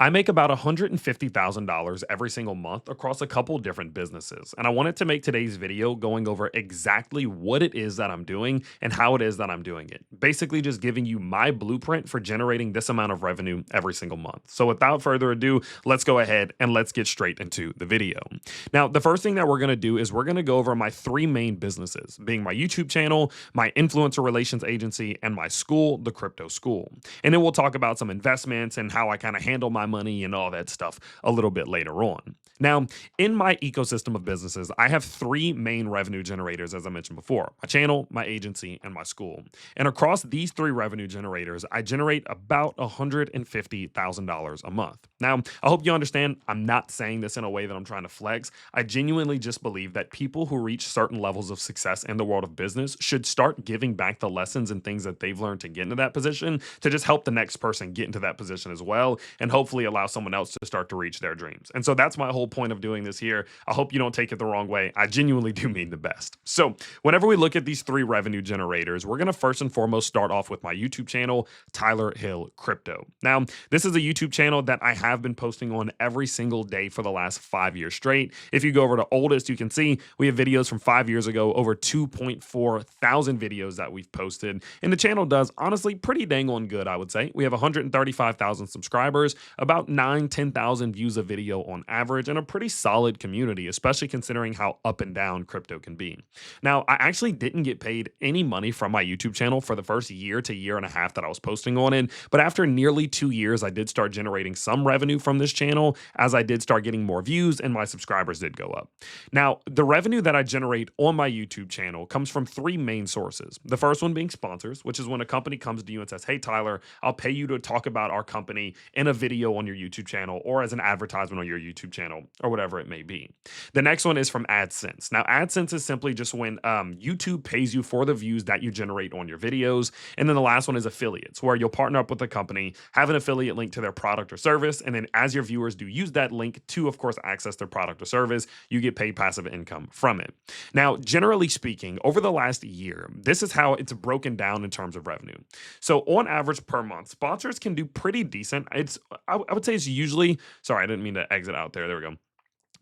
I make about $150,000 every single month across a couple different businesses. And I wanted to make today's video going over exactly what it is that I'm doing and how it is that I'm doing it. Basically, just giving you my blueprint for generating this amount of revenue every single month. So, without further ado, let's go ahead and let's get straight into the video. Now, the first thing that we're going to do is we're going to go over my three main businesses, being my YouTube channel, my influencer relations agency, and my school, the Crypto School. And then we'll talk about some investments and how I kind of handle my money and all that stuff a little bit later on. Now, in my ecosystem of businesses, I have three main revenue generators, as I mentioned before: my channel, my agency, and my school. And across these three revenue generators, I generate about $150,000 a month. Now, I hope you understand, I'm not saying this in a way that I'm trying to flex. I genuinely just believe that people who reach certain levels of success in the world of business should start giving back the lessons and things that they've learned to get into that position to just help the next person get into that position as well, and hopefully allow someone else to start to reach their dreams. And so that's my whole point of doing this here. I hope you don't take it the wrong way. I genuinely do mean the best. So whenever we look at these three revenue generators, we're going to first and foremost start off with my YouTube channel, Tyler Hill Crypto. Now, this is a YouTube channel that I have been posting on every single day for the last 5 years straight. If you go over to oldest, you can see we have videos from 5 years ago, over 2.4 thousand videos that we've posted. And the channel does honestly pretty dang on good, I would say. We have 135,000 subscribers, about 10,000 views a video on average, and a pretty solid community, especially considering how up and down crypto can be. Now, I actually didn't get paid any money from my YouTube channel for the first year to year and a half that I was posting on it, but after nearly 2 years, I did start generating some revenue from this channel as I did start getting more views and my subscribers did go up. Now, the revenue that I generate on my YouTube channel comes from three main sources. The first one being sponsors, which is when a company comes to you and says, "Hey, Tyler, I'll pay you to talk about our company in a video on your YouTube channel or as an advertisement on your YouTube channel," or whatever it may be. The next one is from AdSense. Now, AdSense is simply just when YouTube pays you for the views that you generate on your videos. And then the last one is affiliates, where you'll partner up with a company, have an affiliate link to their product or service, and then as your viewers do use that link to, of course, access their product or service, you get paid passive income from it. Now, generally speaking, over the last year, this is how it's broken down in terms of revenue. So on average per month, sponsors can do pretty decent. I would say it's usually, sorry, I didn't mean to exit out there. There we go.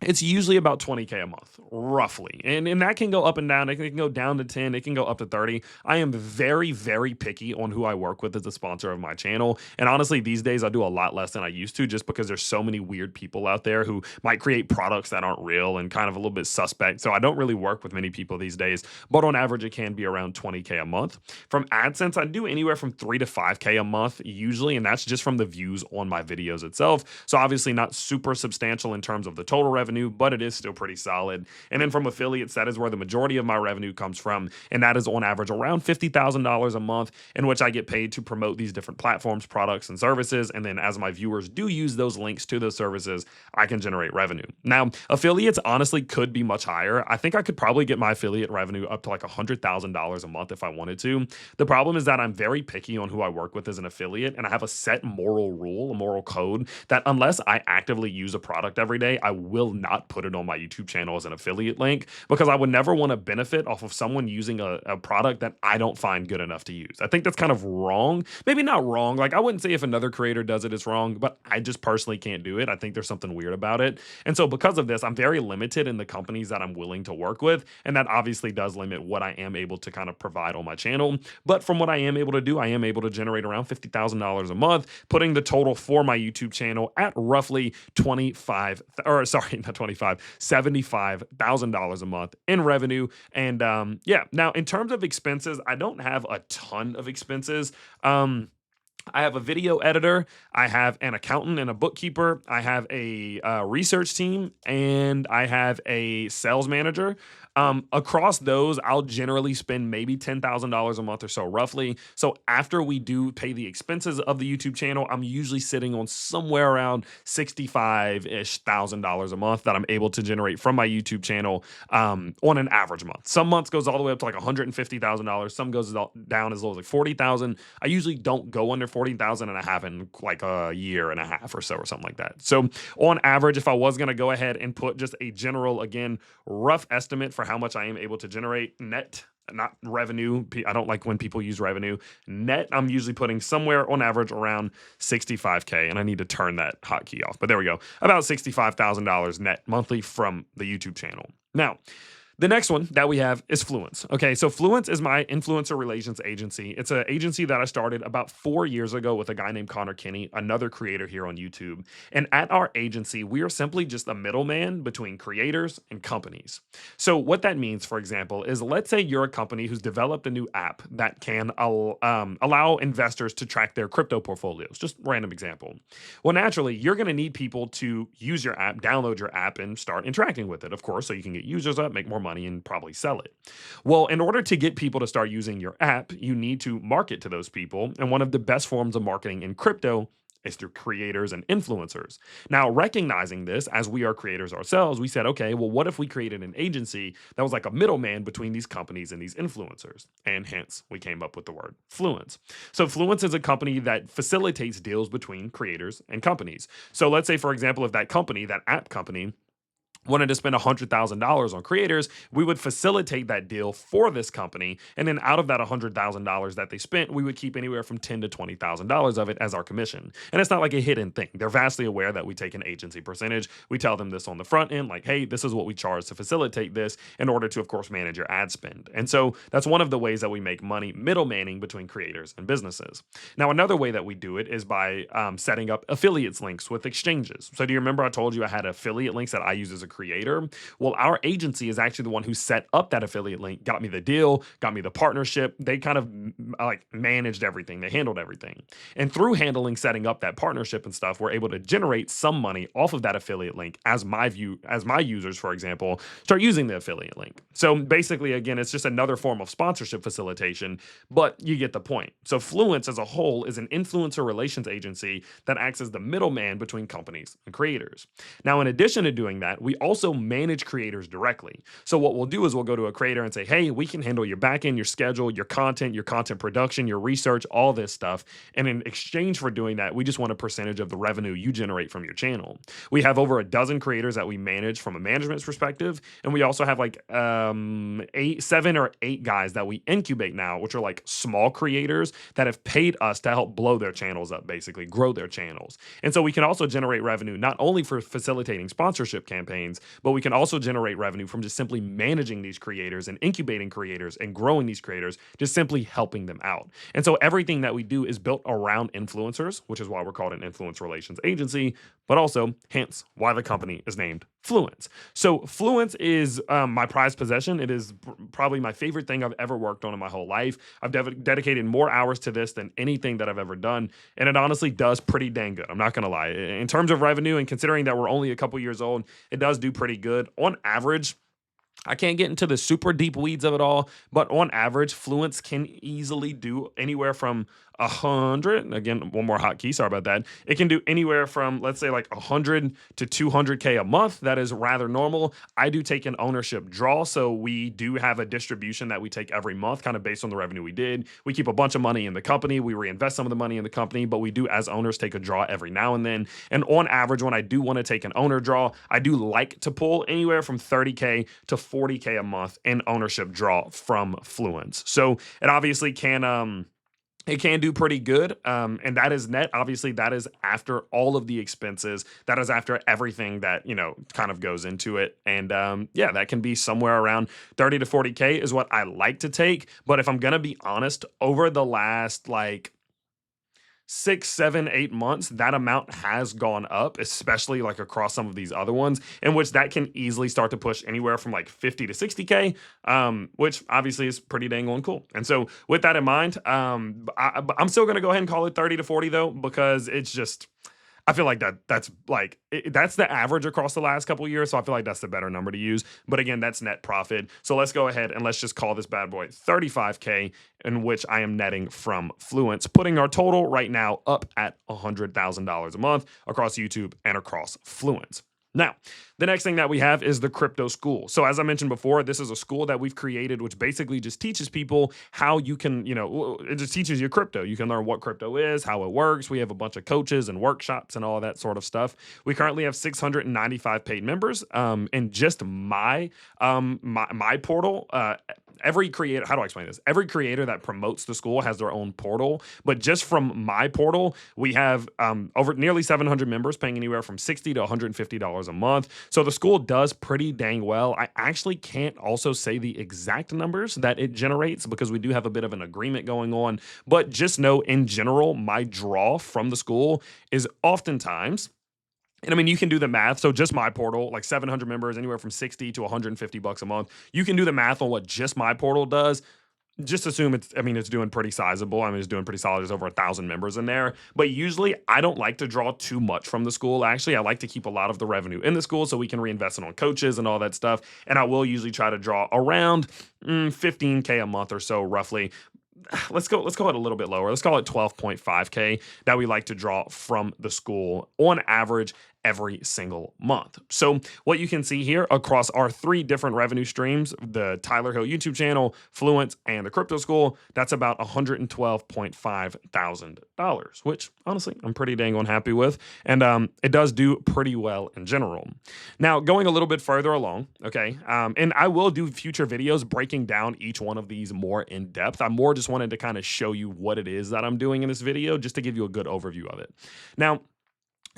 It's usually about 20K a month, roughly. And that can go up and down. It can go down to 10. It can go up to 30. I am very, very picky on who I work with as a sponsor of my channel. And honestly, these days I do a lot less than I used to, just because there's so many weird people out there who might create products that aren't real and kind of a little bit suspect. So I don't really work with many people these days, but on average, it can be around 20K a month. From AdSense, I do anywhere from 3 to 5K a month usually, and that's just from the views on my videos itself. So obviously not super substantial in terms of the total revenue, but it is still pretty solid. And then from affiliates, that is where the majority of my revenue comes from. And that is on average around $50,000 a month, in which I get paid to promote these different platforms, products, and services. And then as my viewers do use those links to those services, I can generate revenue. Now, affiliates honestly could be much higher. I think I could probably get my affiliate revenue up to like $100,000 a month if I wanted to. The problem is that I'm very picky on who I work with as an affiliate, and I have a set moral rule, a moral code, that unless I actively use a product every day, I will not put it on my YouTube channel as an affiliate link, because I would never want to benefit off of someone using a product that I don't find good enough to use. I think that's kind of wrong. Maybe not wrong. Like, I wouldn't say if another creator does it, it's wrong, but I just personally can't do it. I think there's something weird about it. And so because of this, I'm very limited in the companies that I'm willing to work with. And that obviously does limit what I am able to kind of provide on my channel. But from what I am able to do, I am able to generate around $50,000 a month, putting the total for my YouTube channel at roughly $75,000 a month in revenue. And yeah, now in terms of expenses, I don't have a ton of expenses. I have a video editor, I have an accountant and a bookkeeper, I have a research team, and I have a sales manager. Across those, I'll generally spend maybe $10,000 a month or so, roughly. So after we do pay the expenses of the YouTube channel, I'm usually sitting on somewhere around $65-ish thousand a month that I'm able to generate from my YouTube channel on an average month. Some months goes all the way up to like $150,000. Some goes down as low as like $40,000. I usually don't go under 40,000, and I have in like a year and a half or so or something like that. So on average, if I was going to go ahead and put just a general, again, rough estimate for how much I am able to generate net not revenue. I don't like when people use revenue. Net, I'm usually putting somewhere on average around 65K, and I need to turn that hotkey off. But there we go. About $65,000 net monthly from the YouTube channel. Now, the next one that we have is Fluence. Okay, so Fluence is my influencer relations agency. It's an agency that I started about 4 years ago with a guy named Connor Kinney, another creator here on YouTube. And at our agency, we are simply just a middleman between creators and companies. So what that means, for example, is let's say you're a company who's developed a new app that can allow investors to track their crypto portfolios. Just random example. Well, naturally, you're going to need people to use your app, download your app, and start interacting with it, of course, so you can get users up, make more money, and probably sell it. Well, in order to get people to start using your app, you need to market to those people. And one of the best forms of marketing in crypto is through creators and influencers. Now, recognizing this as we are creators ourselves, we said, okay, well, what if we created an agency that was like a middleman between these companies and these influencers? And hence, we came up with the word Fluence. So, Fluence is a company that facilitates deals between creators and companies. So, let's say, for example, if that company, that app company, wanted to spend $100,000 on creators, we would facilitate that deal for this company. And then out of that $100,000 that they spent, we would keep anywhere from $10,000 to $20,000 of it as our commission. And it's not like a hidden thing. They're vastly aware that we take an agency percentage. We tell them this on the front end, like, hey, this is what we charge to facilitate this in order to, of course, manage your ad spend. And so that's one of the ways that we make money middlemaning between creators and businesses. Now, another way that we do it is by setting up affiliates links with exchanges. So do you remember I told you I had affiliate links that I use as a creator? Well, our agency is actually the one who set up that affiliate link, got me the deal, got me the partnership. They kind of like managed everything. They handled everything. And through handling, setting up that partnership and stuff, we're able to generate some money off of that affiliate link as my users, for example, start using the affiliate link. So basically, again, it's just another form of sponsorship facilitation, but you get the point. So Fluence as a whole is an influencer relations agency that acts as the middleman between companies and creators. Now, in addition to doing that, we also manage creators directly. So what we'll do is we'll go to a creator and say, hey, we can handle your backend, your schedule, your content production, your research, all this stuff. And in exchange for doing that, we just want a percentage of the revenue you generate from your channel. We have over a dozen creators that we manage from a management perspective. And we also have like 7 or 8 guys that we incubate now, which are like small creators that have paid us to help blow their channels up, basically grow their channels. And so we can also generate revenue not only for facilitating sponsorship campaigns, but we can also generate revenue from just simply managing these creators and incubating creators and growing these creators, just simply helping them out. And so everything that we do is built around influencers, which is why we're called an influence relations agency, but also hence why the company is named Fluence. So Fluence is my prized possession. It is probably my favorite thing I've ever worked on in my whole life. I've dedicated more hours to this than anything that I've ever done, and it honestly does pretty dang good. I'm not gonna lie. In terms of revenue, and considering that we're only a couple years old, it does do pretty good. On average, I can't get into the super deep weeds of it all, but on average, Fluence can easily do anywhere from 100. Again, one more hotkey. Sorry about that. It can do anywhere from, let's say, like 100 to 200K a month. That is rather normal. I do take an ownership draw, so we do have a distribution that we take every month, kind of based on the revenue we did. We keep a bunch of money in the company. We reinvest some of the money in the company, but we do, as owners, take a draw every now and then. And on average, when I do want to take an owner draw, I do like to pull anywhere from 30K to 40K a month in ownership draw from Fluence. So it obviously can it can do pretty good. And that is net. Obviously, that is after all of the expenses. That is after everything that, kind of goes into it. And yeah, that can be somewhere around 30 to 40K is what I like to take. But if I'm going to be honest, over the last 6, 7, 8 months, that amount has gone up, especially like across some of these other ones, in which that can easily start to push anywhere from like 50 to 60K, which obviously is pretty dang on cool. And so with that in mind, I'm still going to go ahead and call it 30 to 40 though, because it's just, I feel like that's the average across the last couple of years. So I feel like that's the better number to use. But again, that's net profit. So let's go ahead and let's just call this bad boy 35K, in which I am netting from Fluence, putting our total right now up at $100,000 a month across YouTube and across Fluence. Now, the next thing that we have is the Crypto School. So as I mentioned before, this is a school that we've created, which basically just teaches people how you can, it just teaches you crypto. You can learn what crypto is, how it works. We have a bunch of coaches and workshops and all of that sort of stuff. We currently have 695 paid members. And just my portal, every creator, how do I explain this? Every creator that promotes the school has their own portal, but just from my portal, we have over nearly 700 members paying anywhere from $60 to $150 a month. So the school does pretty dang well. I actually can't also say the exact numbers that it generates because we do have a bit of an agreement going on, but just know in general, my draw from the school is oftentimes, and I mean, you can do the math. So just my portal, like 700 members, anywhere from 60 to 150 bucks a month. You can do the math on what just my portal does. Just assume it's, I mean, it's doing pretty sizable. I mean, it's doing pretty solid. There's over 1,000 members in there. But usually I don't like to draw too much from the school. Actually, I like to keep a lot of the revenue in the school so we can reinvest it on coaches and all that stuff. And I will usually try to draw around 15K a month or so, roughly. Let's go it a little bit lower. Let's call it 12.5K that we like to draw from the school on average every single month. So what you can see here across our 3 different revenue streams, the Tyler Hill YouTube channel, Fluence, and the Crypto School, that's about $112.5 thousand, which honestly I'm pretty dang on happy with. And it does do pretty well in general. Now going a little bit further along, okay, and I will do future videos breaking down each one of these more in depth. I more just wanted to kind of show you what it is that I'm doing in this video just to give you a good overview of it. Now,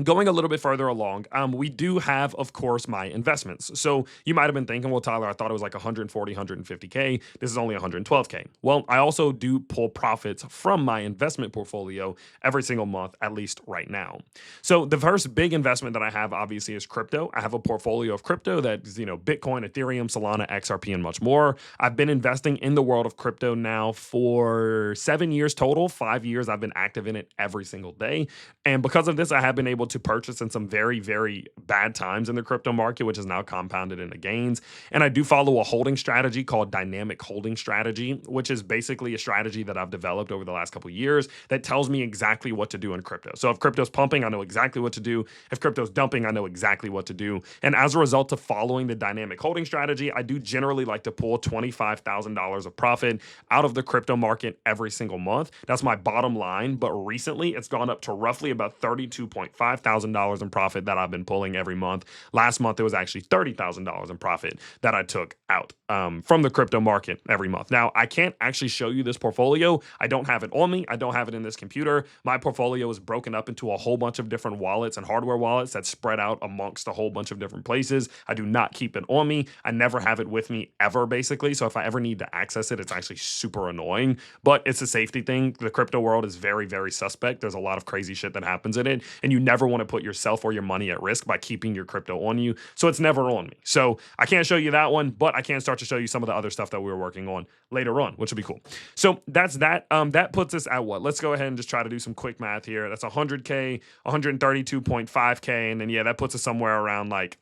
going a little bit further along, we do have, of course, my investments. So you might have been thinking, well, Tyler, I thought it was like 140, 150K. This is only 112K. Well, I also do pull profits from my investment portfolio every single month, at least right now. So the first big investment that I have, obviously, is crypto. I have a portfolio of crypto that's, Bitcoin, Ethereum, Solana, XRP, and much more. I've been investing in the world of crypto now for 7 years total. 5 years I've been active in it every single day. And because of this, I have been able to purchase in some very, very bad times in the crypto market, which is now compounded into gains. And I do follow a holding strategy called dynamic holding strategy, which is basically a strategy that I've developed over the last couple of years that tells me exactly what to do in crypto. So if crypto's pumping, I know exactly what to do. If crypto's dumping, I know exactly what to do. And as a result of following the dynamic holding strategy, I do generally like to pull $25,000 of profit out of the crypto market every single month. That's my bottom line. But recently it's gone up to roughly about $32.5 thousand in profit that I've been pulling every month. Last month, it was actually $30,000 in profit that I took out from the crypto market every month. Now, I can't actually show you this portfolio. I don't have it on me. I don't have it in this computer. My portfolio is broken up into a whole bunch of different wallets and hardware wallets that spread out amongst a whole bunch of different places. I do not keep it on me. I never have it with me ever, basically. So if I ever need to access it, it's actually super annoying, but it's a safety thing. The crypto world is very, very suspect. There's a lot of crazy shit that happens in it, and you never want to put yourself or your money at risk by keeping your crypto on you. So it's never on me. So I can't show you that one, but I can start to show you some of the other stuff that we were working on later on, which would be cool. So that's that. That puts us at what? Let's go ahead and just try to do some quick math here. That's 100K, 132.5K. And then, yeah, that puts us somewhere around like,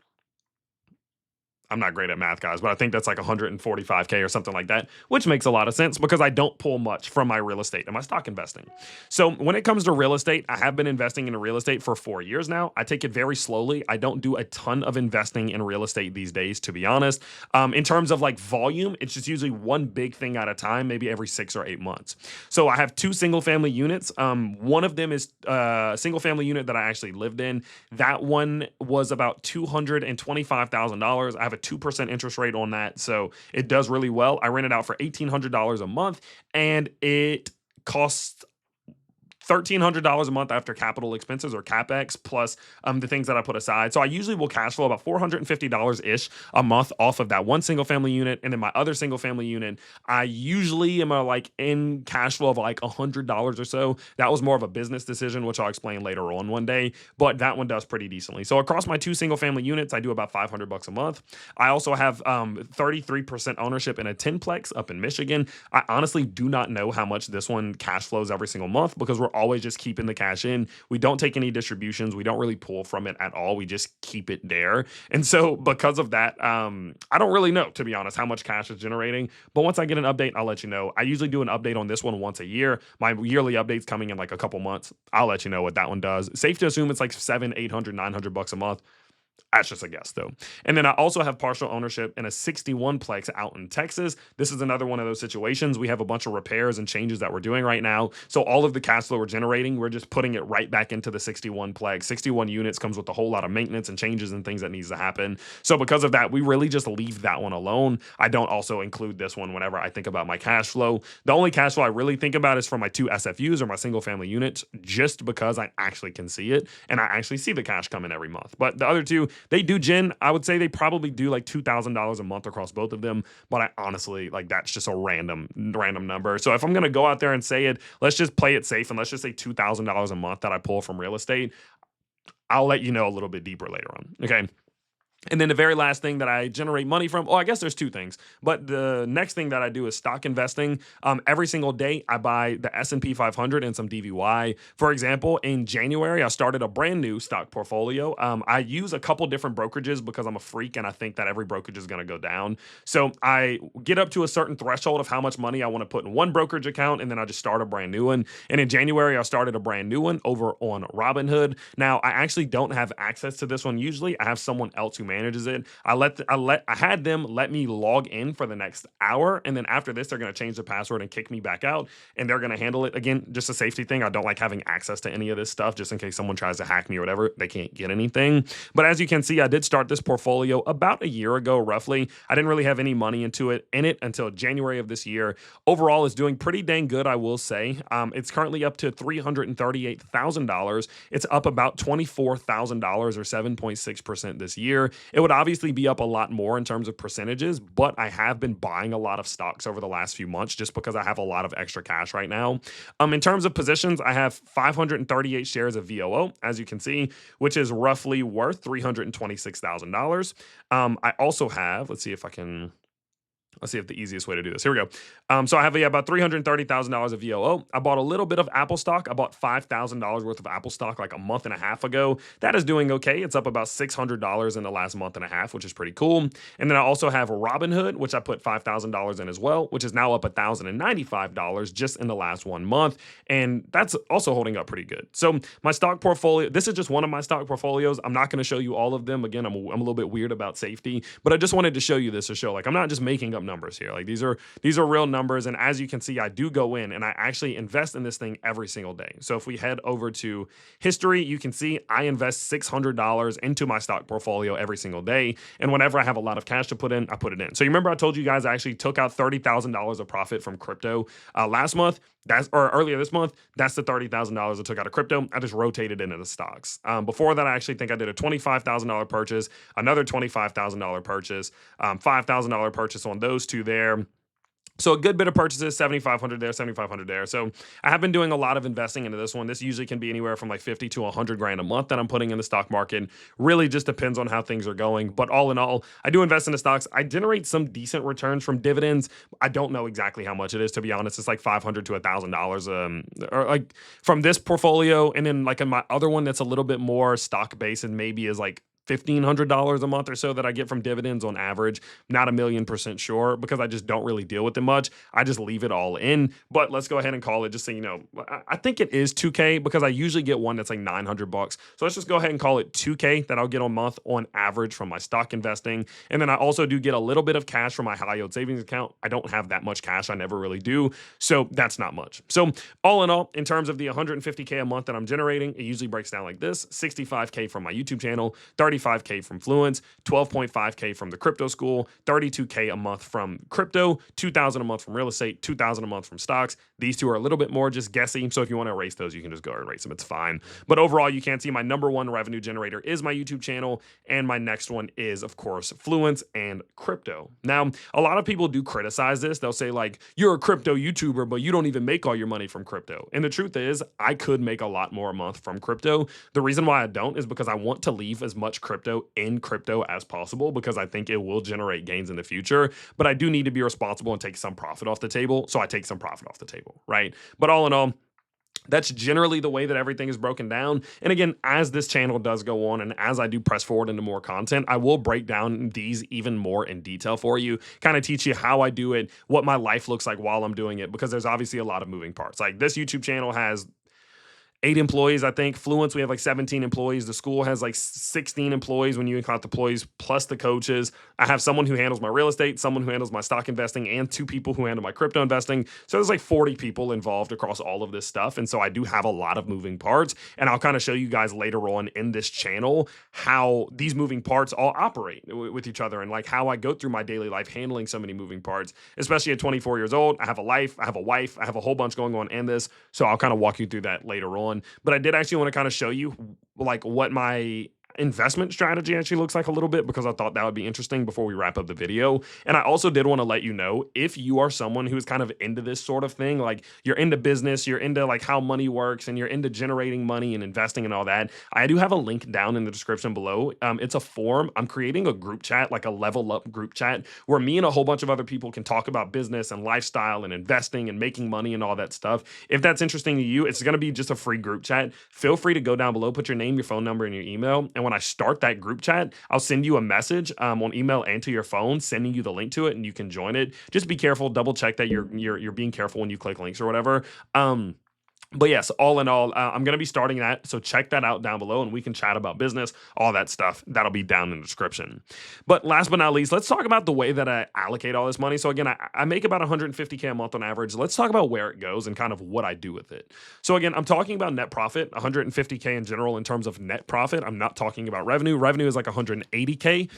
I'm not great at math, guys, but I think that's like 145K or something like that, which makes a lot of sense because I don't pull much from my real estate and my stock investing. So when it comes to real estate, I have been investing in real estate for 4 years now. I take it very slowly. I don't do a ton of investing in real estate these days, to be honest. In terms of like volume, it's just usually one big thing at a time, maybe every 6 or 8 months. So I have 2 single family units. One of them is a single family unit that I actually lived in. That one was about $225,000. I have a 2% interest rate on that, so it does really well. I rent it out for $1,800 a month, and it costs $1,300 a month after capital expenses or CapEx plus the things that I put aside. So I usually will cash flow about $450-ish a month off of that one single family unit. And then my other single family unit, I usually am like in cash flow of like $100 or so. That was more of a business decision, which I'll explain later on one day, but that one does pretty decently. So across my 2 single family units, I do about $500 a month. I also have 33% ownership in a 10-plex up in Michigan. I honestly do not know how much this one cash flows every single month because we're always just keeping the cash in. We don't take any distributions. We don't really pull from it at all. We just keep it there. And so because of that, I don't really know, to be honest, how much cash is generating. But once I get an update, I'll let you know. I usually do an update on this one once a year. My yearly update's coming in like a couple months. I'll let you know what that one does. Safe to assume it's like $700, $800, $900 a month. That's just a guess, though. And then I also have partial ownership in a 61 plex out in Texas. This is another one of those situations. We have a bunch of repairs and changes that we're doing right now. So all of the cash flow we're generating, we're just putting it right back into the 61 plex. 61 units comes with a whole lot of maintenance and changes and things that needs to happen. So because of that, we really just leave that one alone. I don't also include this one whenever I think about my cash flow. The only cash flow I really think about is for my two SFUs or my single family units, just because I actually can see it and I actually see the cash come in every month. But the other two, they do gen. I would say they probably do like $2,000 a month across both of them. But I honestly, like, that's just a random number. So if I'm gonna go out there and say it, let's just play it safe and let's just say $2,000 a month that I pull from real estate. I'll let you know a little bit deeper later on. Okay. And then the very last thing that I generate money from, I guess there's two things, but the next thing that I do is stock investing. Every single day, I buy the S&P 500 and some DVY. For example, in January, I started a brand new stock portfolio. I use a couple different brokerages because I'm a freak and I think that every brokerage is going to go down. So I get up to a certain threshold of how much money I want to put in one brokerage account, and then I just start a brand new one. And in January, I started a brand new one over on Robinhood. Now, I actually don't have access to this one usually. I have someone else who manages it. I had them let me log in for the next hour, and then after this, they're going to change the password and kick me back out, and they're going to handle it again. Just a safety thing. I don't like having access to any of this stuff, just in case someone tries to hack me or whatever. They can't get anything. But as you can see, I did start this portfolio about a year ago, roughly. I didn't really have any money into it until January of this year. Overall, it's doing pretty dang good, I will say. It's currently up to $338,000. It's up about $24,000 or 7.6% this year. It would obviously be up a lot more in terms of percentages, but I have been buying a lot of stocks over the last few months just because I have a lot of extra cash right now. In terms of positions, I have 538 shares of VOO, as you can see, which is roughly worth $326,000. I also have, let's see if the easiest way to do this. Here we go. So I have about $330,000 of VOO. I bought a little bit of Apple stock. I bought $5,000 worth of Apple stock like a month and a half ago. That is doing okay. It's up about $600 in the last month and a half, which is pretty cool. And then I also have Robinhood, which I put $5,000 in as well, which is now up $1,095 just in the last 1 month. And that's also holding up pretty good. So my stock portfolio, this is just one of my stock portfolios. I'm not going to show you all of them. Again, I'm a little bit weird about safety, but I just wanted to show you this to show, like, I'm not just making up numbers here. Like, these are real numbers. And as you can see, I do go in and I actually invest in this thing every single day. So if we head over to history, you can see I invest $600 into my stock portfolio every single day. And whenever I have a lot of cash to put in, I put it in. So you remember I told you guys I actually took out $30,000 of profit from crypto last month. Or earlier this month. That's the $30,000 I took out of crypto. I just rotated into the stocks. Before that, I actually think I did a $25,000 purchase, another $25,000 purchase, $5,000 purchase on those two there. So a good bit of purchases, 7,500 there, 7,500 there. So I have been doing a lot of investing into this one. This usually can be anywhere from like 50 to 100 grand a month that I'm putting in the stock market. Really just depends on how things are going. But all in all, I do invest in the stocks. I generate some decent returns from dividends. I don't know exactly how much it is, to be honest. It's like $500 to $1,000 or like from this portfolio. And then like in my other one that's a little bit more stock based and maybe is like $1,500 a month or so that I get from dividends on average. Not 1,000,000% sure because I just don't really deal with it much. I just leave it all in. But let's go ahead and call it, just so you know. I think it is 2K because I usually get one that's like $900. So let's just go ahead and call it 2K that I'll get a month on average from my stock investing. And then I also do get a little bit of cash from my high yield savings account. I don't have that much cash. I never really do. So that's not much. So all in all, in terms of the 150K a month that I'm generating, it usually breaks down like this: 65K from my YouTube channel, 35K from Fluence, 12.5K from the crypto school, 32K a month from crypto, 2,000 a month from real estate, 2,000 a month from stocks. These two are a little bit more just guessing. So if you want to erase those, you can just go and erase them. It's fine. But overall, you can see my number one revenue generator is my YouTube channel. And my next one is, of course, Fluence and crypto. Now, a lot of people do criticize this. They'll say, like, you're a crypto YouTuber, but you don't even make all your money from crypto. And the truth is, I could make a lot more a month from crypto. The reason why I don't is because I want to leave as much crypto in crypto as possible because I think it will generate gains in the future. But I do need to be responsible and take some profit off the table. So I take some profit off the table, right? But all in all, that's generally the way that everything is broken down. And again, as this channel does go on and as I do press forward into more content, I will break down these even more in detail for you, kind of teach you how I do it, what my life looks like while I'm doing it, because there's obviously a lot of moving parts. Like, this YouTube channel has 8 employees, I think. Fluence, we have like 17 employees. The school has like 16 employees when you count the employees plus the coaches. I have someone who handles my real estate, someone who handles my stock investing, and 2 people who handle my crypto investing. So there's like 40 people involved across all of this stuff. And so I do have a lot of moving parts. And I'll kind of show you guys later on in this channel how these moving parts all operate with each other and like how I go through my daily life handling so many moving parts, especially at 24 years old. I have a life, I have a wife, I have a whole bunch going on in this. So I'll kind of walk you through that later on. But I did actually want to kind of show you like what my investment strategy actually looks like a little bit, because I thought that would be interesting before we wrap up the video. And I also did want to let you know, if you are someone who's kind of into this sort of thing, like you're into business, you're into like how money works, and you're into generating money and investing and all that, I do have a link down in the description below. It's a form. I'm creating a group chat, like a level up group chat, where me and a whole bunch of other people can talk about business and lifestyle and investing and making money and all that stuff. If that's interesting to you, it's going to be just a free group chat. Feel free to go down below, put your name, your phone number, and your email. And when I start that group chat, I'll send you a message on email and to your phone, sending you the link to it, and you can join it. Just be careful, double check that you're being careful when you click links or whatever. But yes, all in all, I'm going to be starting that. So check that out down below and we can chat about business, all that stuff. That'll be down in the description. But last but not least, let's talk about the way that I allocate all this money. So again, I make about 150K a month on average. Let's talk about where it goes and kind of what I do with it. So again, I'm talking about net profit, 150K in general in terms of net profit. I'm not talking about revenue. Revenue is like 180K.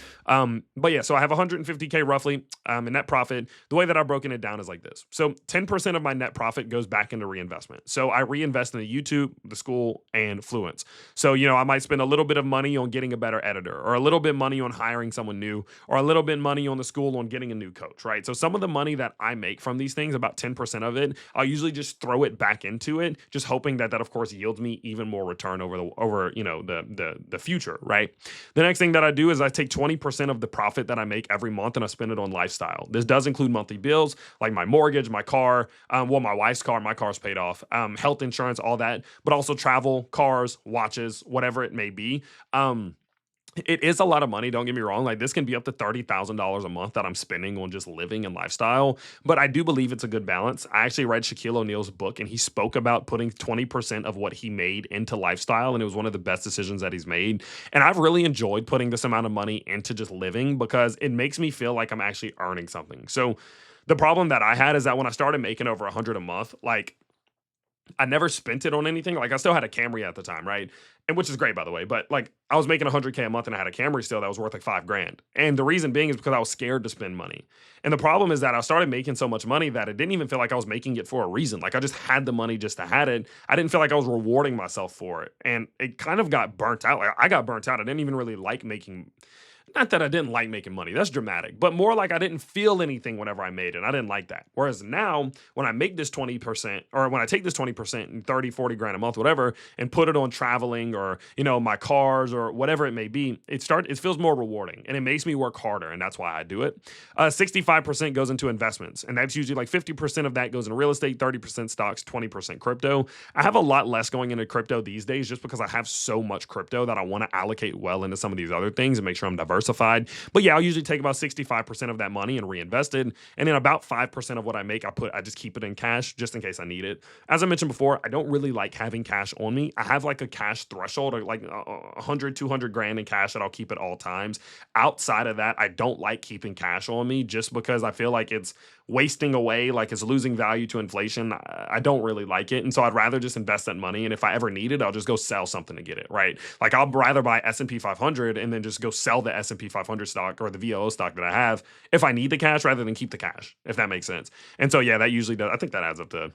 But yeah, so I have 150K roughly in net profit. The way that I've broken it down is like this. So 10% of my net profit goes back into reinvestment. So I reinvest in the YouTube, the school, and Fluence. So, I might spend a little bit of money on getting a better editor, or a little bit of money on hiring someone new, or a little bit of money on the school on getting a new coach, right? So some of the money that I make from these things, about 10% of it, I'll usually just throw it back into it, just hoping that of course yields me even more return over the future, right? The next thing that I do is I take 20% of the profit that I make every month and I spend it on lifestyle. This does include monthly bills like my mortgage, my car, my wife's car, my car's paid off, health insurance, all that, but also travel, cars, watches, whatever it may be. It is a lot of money, don't get me wrong. Like, this can be up to $30,000 a month that I'm spending on just living and lifestyle, but I do believe it's a good balance. I actually read Shaquille O'Neal's book, and he spoke about putting 20% of what he made into lifestyle, and it was one of the best decisions that he's made. And I've really enjoyed putting this amount of money into just living, because it makes me feel like I'm actually earning something. So the problem that I had is that when I started making over 100 a month, like, I never spent it on anything. Like, I still had a Camry at the time, right? And which is great, by the way. But like, I was making 100K a month and I had a Camry still that was worth like 5 grand. And the reason being is because I was scared to spend money. And the problem is that I started making so much money that it didn't even feel like I was making it for a reason. Like, I just had the money just to have it. I didn't feel like I was rewarding myself for it. And it kind of got burnt out. Like, I got burnt out. I didn't even really like making. Not that I didn't like making money, that's dramatic, but more like I didn't feel anything whenever I made it. I didn't like that. Whereas now, when I make this 20%, or when I take this 20% and 30, 40 grand a month, whatever, and put it on traveling or, my cars or whatever it may be, it feels more rewarding and it makes me work harder. And that's why I do it. 65% goes into investments. And that's usually like 50% of that goes into real estate, 30% stocks, 20% crypto. I have a lot less going into crypto these days just because I have so much crypto that I want to allocate well into some of these other things and make sure I'm diversified. But yeah, I'll usually take about 65% of that money and reinvest it. And then about 5% of what I make, I just keep it in cash just in case I need it. As I mentioned before, I don't really like having cash on me. I have like a cash threshold of like 100, 200 grand in cash that I'll keep at all times. Outside of that, I don't like keeping cash on me just because I feel like it's wasting away, like it's losing value to inflation. I don't really like it. And so I'd rather just invest that money. And if I ever need it, I'll just go sell something to get it, right? Like, I'll rather buy S&P 500 and then just go sell the S&P 500 stock or the VOO stock that I have if I need the cash, rather than keep the cash, if that makes sense. And so, yeah, that usually does. I think that adds up to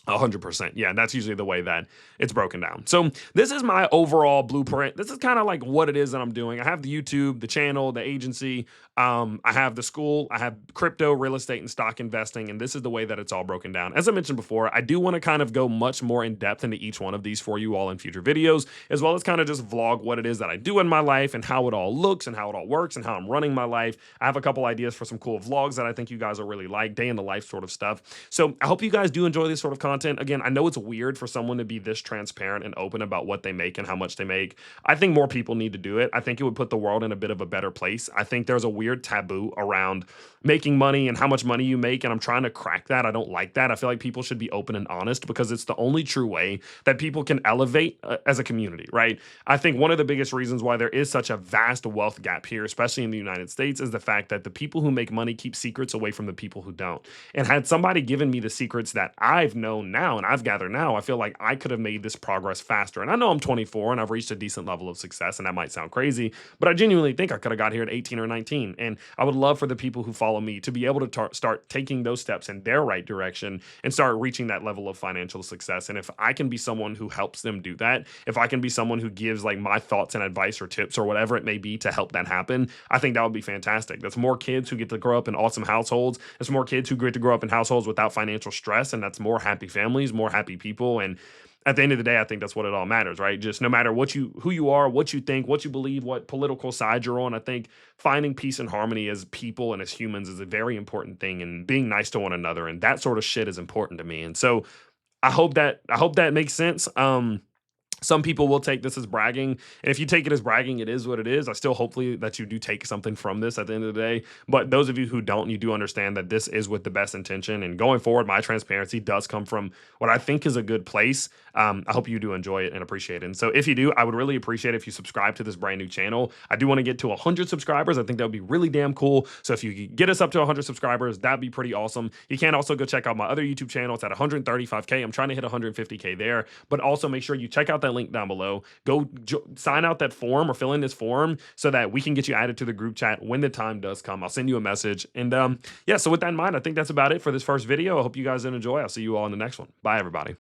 100%. Yeah, that's usually the way that it's broken down. So this is my overall blueprint. This is kind of like what it is that I'm doing. I have the YouTube, the channel, the agency. I have the school. I have crypto, real estate, and stock investing. And this is the way that it's all broken down. As I mentioned before, I do want to kind of go much more in depth into each one of these for you all in future videos, as well as kind of just vlog what it is that I do in my life and how it all looks and how it all works and how I'm running my life. I have a couple ideas for some cool vlogs that I think you guys will really like, day in the life sort of stuff. So I hope you guys do enjoy this sort of content. content. Again, I know it's weird for someone to be this transparent and open about what they make and how much they make. I think more people need to do it. I think it would put the world in a bit of a better place. I think there's a weird taboo around making money and how much money you make, and I'm trying to crack that. I don't like that. I feel like people should be open and honest because it's the only true way that people can elevate as a community, right? I think one of the biggest reasons why there is such a vast wealth gap here, especially in the United States, is the fact that the people who make money keep secrets away from the people who don't. And had somebody given me the secrets that I've known now and I've gathered now, I feel like I could have made this progress faster. And I know I'm 24 and I've reached a decent level of success, and that might sound crazy, but I genuinely think I could have got here at 18 or 19. And I would love for the people who follow me to be able to start taking those steps in their right direction and start reaching that level of financial success. And if I can be someone who helps them do that, if I can be someone who gives like my thoughts and advice or tips or whatever it may be to help that happen, I think that would be fantastic. That's more kids who get to grow up in awesome households. It's more kids who get to grow up in households without financial stress, and that's more happy families, more happy people. And at the end of the day, I think that's what it all matters, right? Just no matter who you are, what you think, what you believe, what political side you're on, I think finding peace and harmony as people and as humans is a very important thing, and being nice to one another and that sort of shit is important to me. And so I hope that makes sense. Some people will take this as bragging. And if you take it as bragging, it is what it is. I still hopefully that you do take something from this at the end of the day. But those of you who don't, you do understand that this is with the best intention. And going forward, my transparency does come from what I think is a good place. I hope you do enjoy it and appreciate it. And so if you do, I would really appreciate it if you subscribe to this brand new channel. I do want to get to 100 subscribers. I think that would be really damn cool. So if you could get us up to 100 subscribers, that'd be pretty awesome. You can also go check out my other YouTube channel. It's at 135K. I'm trying to hit 150K there. But also make sure you check out that link down below. Go sign out that form or fill in this form so that we can get you added to the group chat when the time does come. I'll send you a message. And yeah, so with that in mind, I think that's about it for this first video. I hope you guys enjoy. I'll see you all in the next one. Bye, everybody.